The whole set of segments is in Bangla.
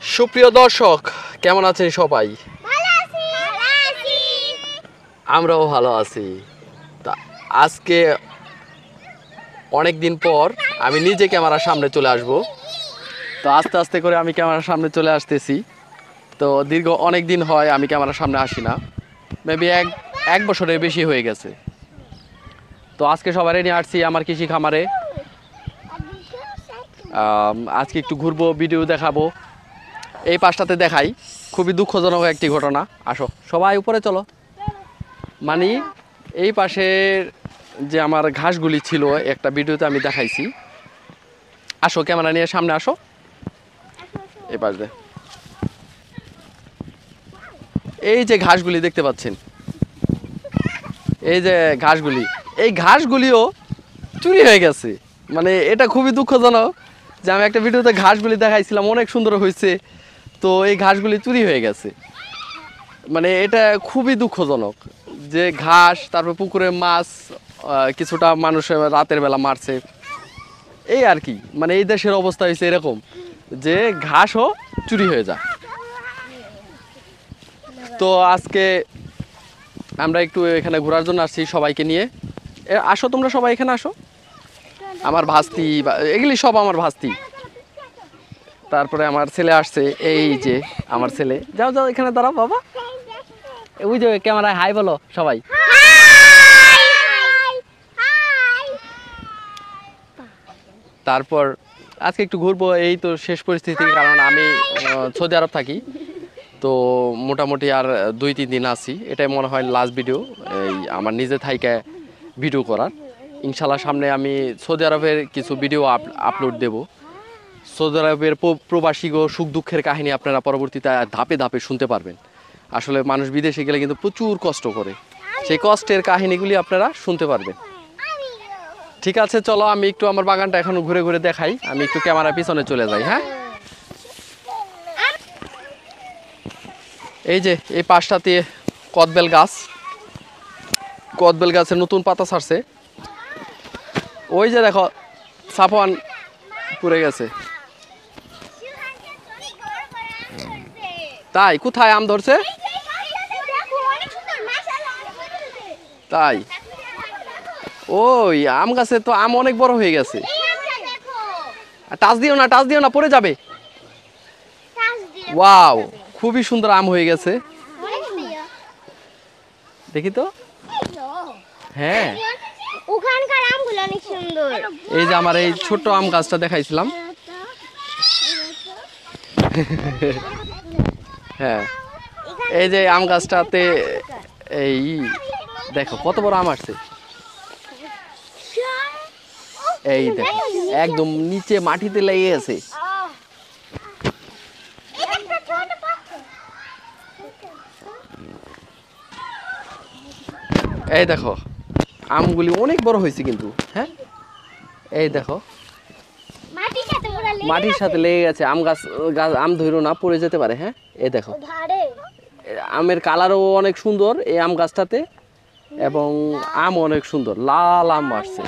সুপ্রিয় দর্শক, কেমন আছেন সবাই? আমরাও ভালো আছি। তা আজকে অনেক দিন পর আমি নিজে ক্যামেরার সামনে চলে আসব। তো আস্তে আস্তে করে আমি ক্যামেরার সামনে চলে আসতেছি। তো দীর্ঘ অনেক দিন হয় আমি ক্যামেরার সামনে আসি না, মেবি এক বছরের বেশি হয়ে গেছে। তো আজকে সবারই নিয়ে আসছি আমার কৃষি খামারে। আজকে একটু ঘুরবো, ভিডিও দেখাবো। এই পাশটাতে দেখাই, খুবই দুঃখজনক একটি ঘটনা। আসো সবাই উপরে চলো। মানে এই পাশের যে আমার ঘাসগুলি ছিল একটা ভিডিওতে আমি দেখাইছি। আসো ক্যামেরা নিয়ে সামনে আসো। এই পাশ দিয়ে এই যে ঘাসগুলি দেখতে পাচ্ছেন, এই যে ঘাসগুলি, এই ঘাসগুলিও চুরি হয়ে গেছে। মানে এটা খুবই দুঃখজনক যে আমি একটা ভিডিওতে ঘাসগুলি দেখাইছিলাম, অনেক সুন্দর হয়েছে, তো এই ঘাসগুলি চুরি হয়ে গেছে। মানে এটা খুবই দুঃখজনক যে ঘাস, তারপর পুকুরে মাছ, কিছুটা মানুষ রাতের বেলা মারছে, এই আর কি। মানে এই দেশের অবস্থা হয়েছে এরকম যে ঘাসও চুরি হয়ে যায়। তো আজকে আমরা একটু এখানে ঘোরার জন্য আসছি সবাইকে নিয়ে। আসো তোমরা সবাই এখানে আসো। আমার ভাস্তি, এগুলি সব আমার ভাস্তি। তারপরে আমার ছেলে আসছে, এই যে আমার ছেলে। যাও যাও এখানে দাঁড়াও বাবা। ওই যে ক্যামেরায় হাই বলো সবাই। তারপর আজকে একটু ঘুরবো, এই তো শেষ পরিস্থিতি। কারণ আমি সৌদি আরব থাকি, তো মোটামুটি আর 2-3 দিন আছি। এটাই মনে হয় লাস্ট ভিডিও এই আমার নিজে থাইকা ভিডিও করার। ইনশাল্লাহ সামনে আমি সৌদি আরবের কিছু ভিডিও আপলোড দেব। সৌদি আরবের প্রবাসী সুখ দুঃখের কাহিনী আপনারা পরবর্তীতে ধাপে ধাপে শুনতে পারবেন। আসলে মানুষ বিদেশে গেলে কিন্তু প্রচুর কষ্ট করে, সেই কষ্টের কাহিনীগুলি আপনারা শুনতে পারবেন। ঠিক আছে, চলো আমি একটু আমার বাগানটা এখনো ঘুরে ঘুরে দেখাই। আমি একটু ক্যামেরার পিছনে চলে যাই। হ্যাঁ, এই যে এই পাশটাতে কদবেল গাছ, কদবেল গাছের নতুন পাতা ছাড়ছে। ওই যে দেখো সাফওয়ান পুড়ে গেছে। তাই কোথায় আম ধরছে? তাই ওই আম গাছে তো আম অনেক বড় হয়ে গেছে। টাচ দিও না, টাচ দিও না, পড়ে যাবে। ওয়াও, খুবই সুন্দর আম হয়ে গেছে। দেখি তো। হ্যাঁ, ওখানকার আমগুলো অনেক সুন্দর। এই যে আমার এই ছোট্ট আম গাছটা দেখাইছিলাম। হ্যাঁ, এই যে আম গাছটাতে এই দেখো কত বড় আম আসছে। এই দেখো একদম নিচে মাটিতে লেগে গেছে। এই দেখো আমগুলি অনেক বড় হয়েছে কিন্তু। হ্যাঁ, এই দেখো মাটির সাথে লেগে গেছে। আম গাছ আম ধরো না, পড়ে যেতে পারে। হ্যাঁ, এই দেখো আমের কালারও অনেক সুন্দর এই আম গাছটাতে, এবং আম অনেক সুন্দর, লাল আম আসছে।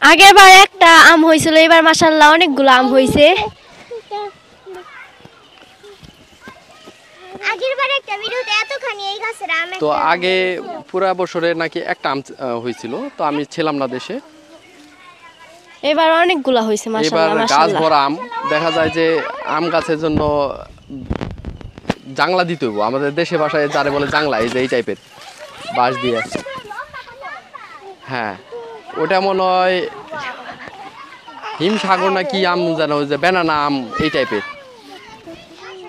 আগের বার একটা আম হয়েছিল, এবার মাশাআল্লাহ অনেকগুলো আম হয়েছে। তো আগে পুরা বছরে নাকি একটা আম হয়েছিল, তো আমি ছিলাম না দেশে। এবার অনেকগুলো হয়েছে এবার মাশাআল্লাহ গাছ মাশাআল্লাহ। ভরা আম। দেখা যায় যে আম গাছের জন্য জাংলা দিতে হইব। আমাদের দেশে ভাষায় যারে বলে জাংলা, এই যে এই টাইপের বাঁশ দিয়ে। হ্যাঁ, ওটা মনে হয় হিমসাগর না কি আম যেন, ওই যে ব্যানানা আম এই টাইপের।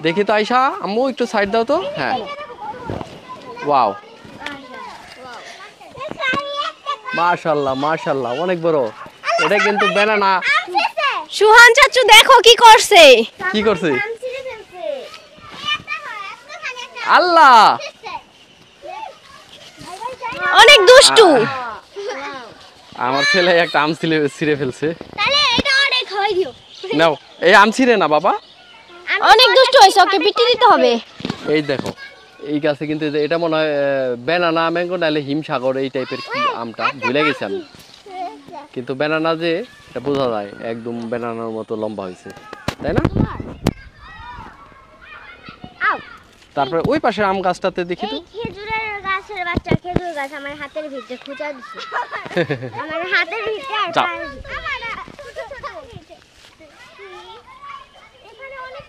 দেখি তো আয়শা, আম্মু একটু সাইড দাও তো। হ্যাঁ, ওয়াও, মাশাআল্লাহ মাশাআল্লাহ, অনেক বড়। এটা কিন্তু ব্যানানা। সুহান চাচু দেখো কি করছে। কি করছে? আল্লাহ, অনেক দুষ্টু। আমার ছেলে একটা আম ছিঁড়ে ফেলছে। তাহলে এটা অনেক হয় দিও। নাও, এই আম ছিঁড়ে না বাবা, অনেক দুষ্টু হইছে, ওকে পিটি দিতে হবে। এই দেখো এই গাছে কিন্তু এটা মনে হয় ব্যানানা ম্যাঙ্গো নাহলে হিমসাগর এই টাইপের কি আমটা, ভুলে গেছি আমি। কিন্তু ব্যানানা যে এটা বোঝা যায় একদম ব্যানানার মতো লম্বা হয়েছে, তাই না? তারপরে ওই পাশের আম গাছটাতে দেখি তো। এই খেজুরের গাছের বাচ্চা খেজুর গাছ আমার হাতের ভিতরে খোঁচা দিছে। আমার হাতের ভিতরে আর যাও। পায়ের ভিতরে। এখানে অনেক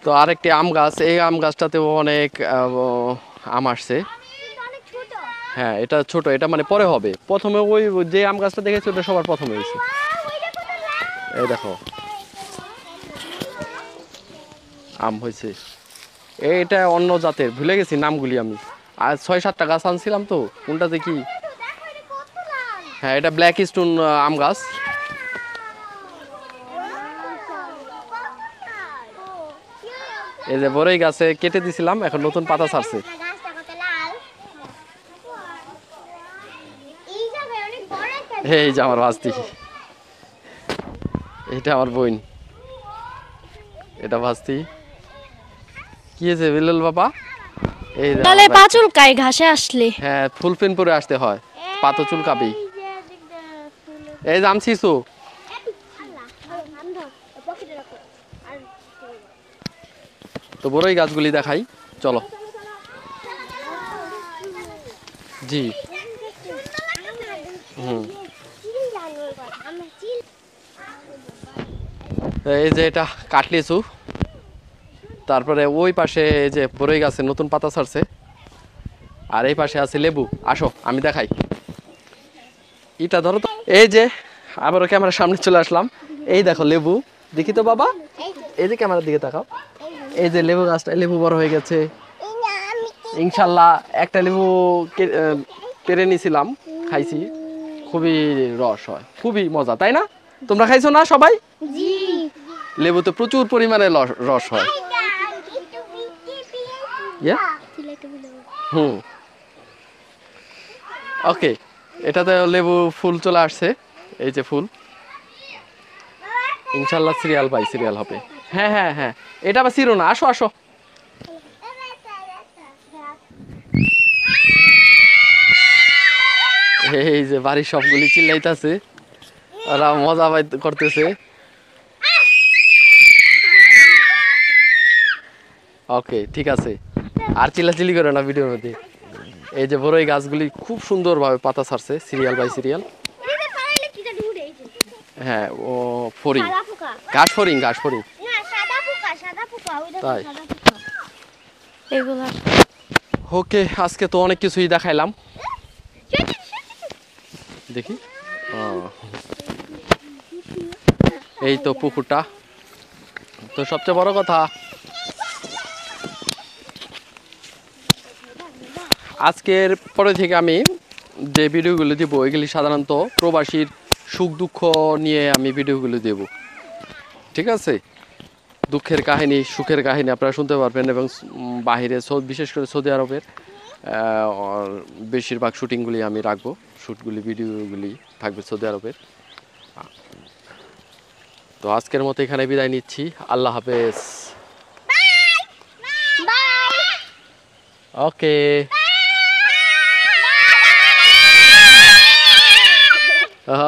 তো আরেকটি আম গাছ, এই আম গাছটাতেও অনেক আম আসছে। কিন্তু অনেক ছোট। হ্যাঁ এটা ছোট, এটা মানে পরে হবে। প্রথমে ওই যে আম গাছটা দেখেছি ওটা সবার প্রথমে হয়েছে। ওইটা কত লাল। এই দেখো আম হয়েছে। এটা অন্য জাতের, ভুলে গেছি নামগুলি আমি। আর 6-7টা গাছ আনছিলাম তো, কোনটাতে কি। দেখো এটা কত লাল। হ্যাঁ এটা ব্ল্যাক স্টোন আম গাছ। এই যে বড়ই গাছে কেটে দিছিলাম, এখন নতুন পাতা ছাড়ছে। গাছটা কত লাল। এই যাবে অনেক বড় একটা। এই যে আমার ভাস্তি, এটা আমার বোন, এটা ভাস্তি। কি হয়েছে বিল্লাল বাবা? এই যে তাহলে আমার ভাই। পাচুল কাই ঘাসে আসলে। হ্যাঁ ফুল প্যান্ট পরে আসতে হয়, পা তো চুলকাবেই। এই যে দেখতে ফুল। এই যে আম শিশু। আল্লাহ আমি ধর পকেটে রাখো। আর তো বড়ই গাছগুলি দেখাই, চলো। জি হুম। এই যে এটা কাটলিচু, তারপরে ওই পাশে এই যে বড়ই গাছে নতুন পাতা ছাড়ছে, আর এই পাশে আছে লেবু। আসো আমি দেখাই, এটা ধরো তো। এই যে আবারও ক্যামেরার সামনে চলে আসলাম, এই দেখো লেবু, দেখি তো বাবা, এই যে ক্যামেরার দিকে তাকাও। এই যে লেবু গাছটা, লেবু বড় হয়ে গেছে ইনশাল্লাহ। একটা লেবু পেরে নিয়েছিলাম, খাইছি, খুবই রস হয়, খুবই মজা, তাই না? তোমরা খাইছো না সবাই? জি লেবুতে প্রচুর পরিমাণে রস হয়। ইয়া হুম ওকে, এটাতে লেবু ফুল চলে আসছে, এই যে ফুল। ইনশাল্লাহ সিরিয়াল বাই সিরিয়াল হবে। হ্যাঁ হ্যাঁ হ্যাঁ, এটা আবার ছিড়ো না, আসো আসো। এই যে বাড়ির সবগুলি চিল্লাইতেছে, ওরা মজা করতেছে। ওকে ঠিক আছে, আর চিল্লাচিল্লি করে না ভিডিওর মধ্যে। এই যে বড়ই গাছগুলি খুব সুন্দরভাবে পাতা ছাড়ছে সিরিয়াল বাই সিরিয়াল। হ্যাঁ ও ফড়িং, সাদা পোকা ঘাস ফড়িং, ঘাস ফড়িং। না সাদা পোকা ওই দেখো তাই? সাদা পোকা এগুলা ওকে আজকে তো অনেক কিছুই দেখাইলাম, দেখি। এই তো পুকুরটা, তো সবচেয়ে বড় কথা আজকের পরে থেকে আমি যে ভিডিওগুলো দেবো এগুলি সাধারণত প্রবাসীর সুখ দুঃখ নিয়ে আমি ভিডিওগুলো দেব, ঠিক আছে? দুঃখের কাহিনী, সুখের কাহিনী আপনারা শুনতে পারবেন। এবং বাহিরে বিশেষ করে সৌদি আরবের বেশিরভাগ শুটিংগুলি আমি রাখবো, শ্যুটগুলি ভিডিওগুলি থাকবে সৌদি আরবের। তো আজকের মতো এখানে বিদায় নিচ্ছি, আল্লাহ হাফেজ। ওকে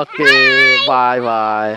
ওকে বাই বাই।